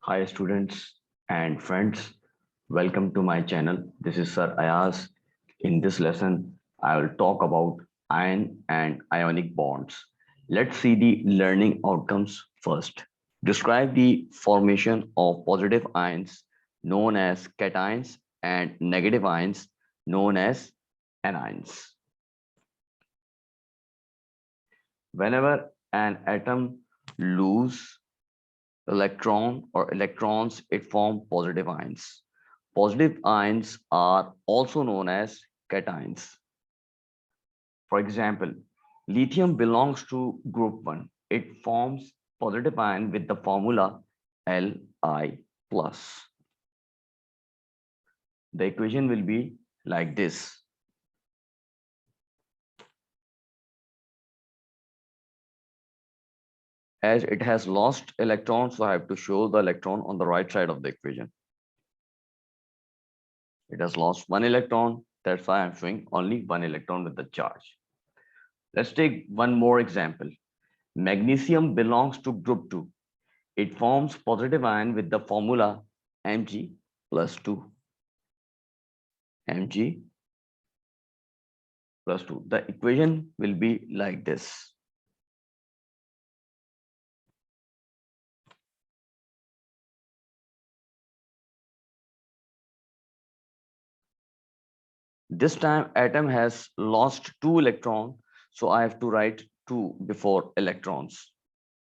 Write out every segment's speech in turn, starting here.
Hi students and friends, welcome to my channel. This is Sir Ayaz. In this lesson, I will talk about ion and ionic bonds. Let's see the learning outcomes first. Describe the formation of positive ions known as cations and negative ions known as anions. Whenever an atom loses electron or electrons, it forms positive ions. Positive ions are also known as cations. For example, lithium belongs to group 1. It forms positive ion with the formula Li plus. The equation will be like this. As it has lost electrons, so I have to show the electron on the right side of the equation. It has lost one electron. That's why I'm showing only one electron with the charge. Let's take one more example. Magnesium belongs to group 2. It forms positive ion with the formula Mg plus 2. Mg plus 2. The equation will be like this. This time atom has lost 2 electrons, so I have to write 2 before electrons,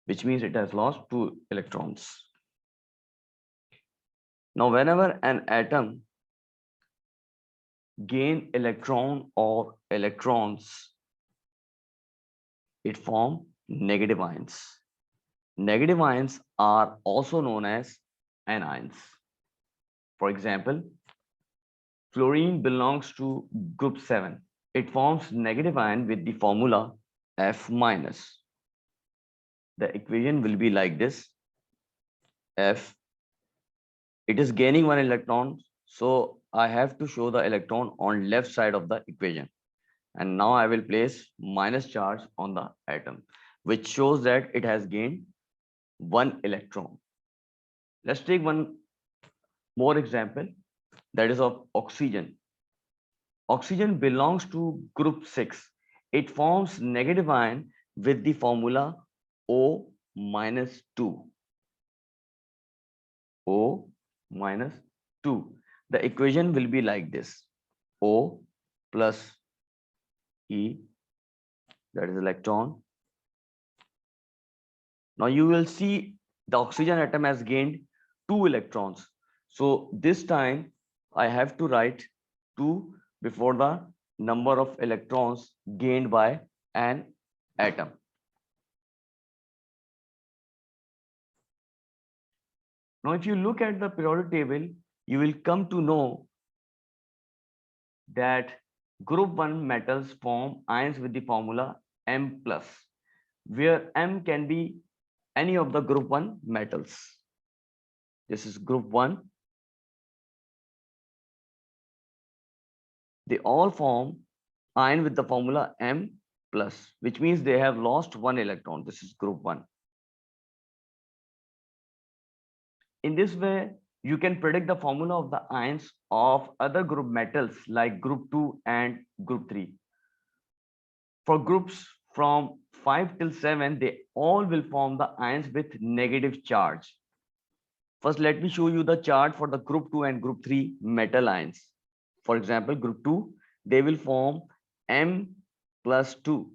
which means it has lost 2 electrons. Now, whenever an atom gain electron or electrons, it form negative ions. Negative ions are also known as anions. For example, fluorine belongs to group 7. It forms negative ion with the formula F minus. The equation will be like this. F, it is gaining one electron, so I have to show the electron on left side of the equation. And now I will place minus charge on the atom, which shows that it has gained one electron. Let's take one more example, that is of oxygen. Oxygen belongs to group 6. It forms negative ion with the formula O minus 2. O minus 2. The equation will be like this. O plus E, that is electron. Now you will see the oxygen atom has gained 2 electrons. So this time I have to write 2 before the number of electrons gained by an atom. Now, if you look at the periodic table, you will come to know that group 1 metals form ions with the formula M plus, where M can be any of the group 1 metals. This is group 1. They all form ion with the formula M plus, which means they have lost one electron. This is group 1. In this way, you can predict the formula of the ions of other group metals like group 2 and group 3. For groups from 5 till 7, they all will form the ions with negative charge. First, let me show you the chart for the group 2 and group 3 metal ions. For example, group 2, they will form M plus 2.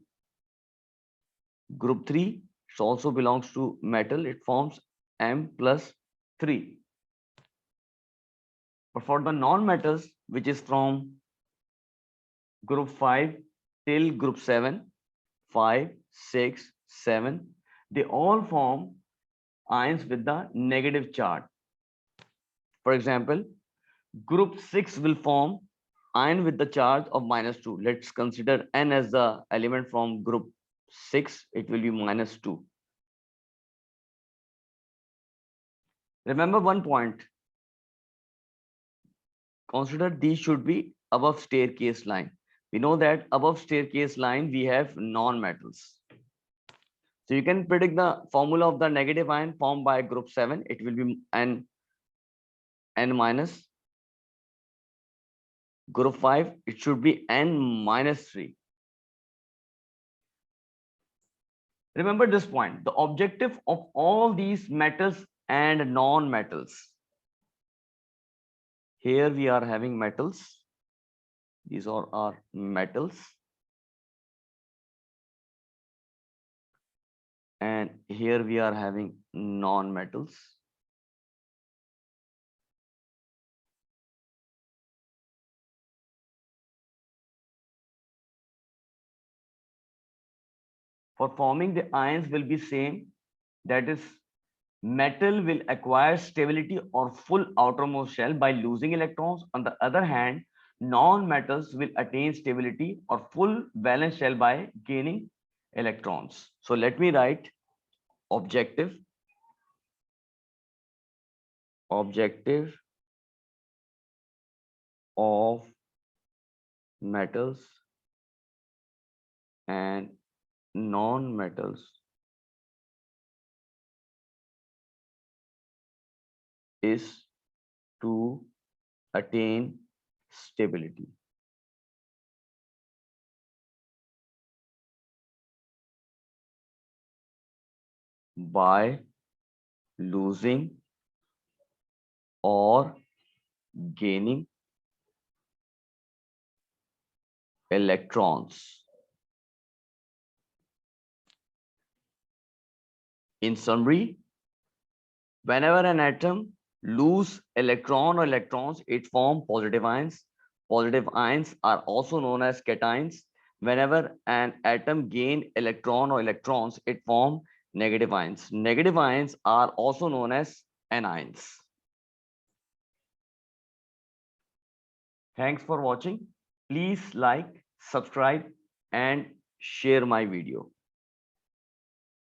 Group 3 also belongs to metal. It forms M plus 3. But for the non-metals, which is from group 5 till group 7, 5, 6, 7, they all form ions with the negative charge. For example, group 6 will form ion with the charge of minus 2. Let's consider N as the element from group 6. It will be minus 2. Remember one point. Consider these should be above staircase line. We know that above staircase line we have non-metals. So you can predict the formula of the negative ion formed by group 7. It will be n minus. Group 5, it should be n minus 3. Remember this point, the objective of all these metals and non-metals. Here we are having metals. These are our metals. And here we are having non-metals. For forming the ions will be same. That is, metal will acquire stability or full outermost shell by losing electrons. On the other hand, non-metals will attain stability or full valence shell by gaining electrons. So let me write objective of metals and non-metals is to attain stability. By losing or gaining electrons. In summary, whenever an atom lose electron or electrons, it forms positive ions. Positive ions are also known as cations. Whenever an atom gain electron or electrons, it forms negative ions. Negative ions are also known as anions. Thanks for watching. Please like, subscribe, and share my video.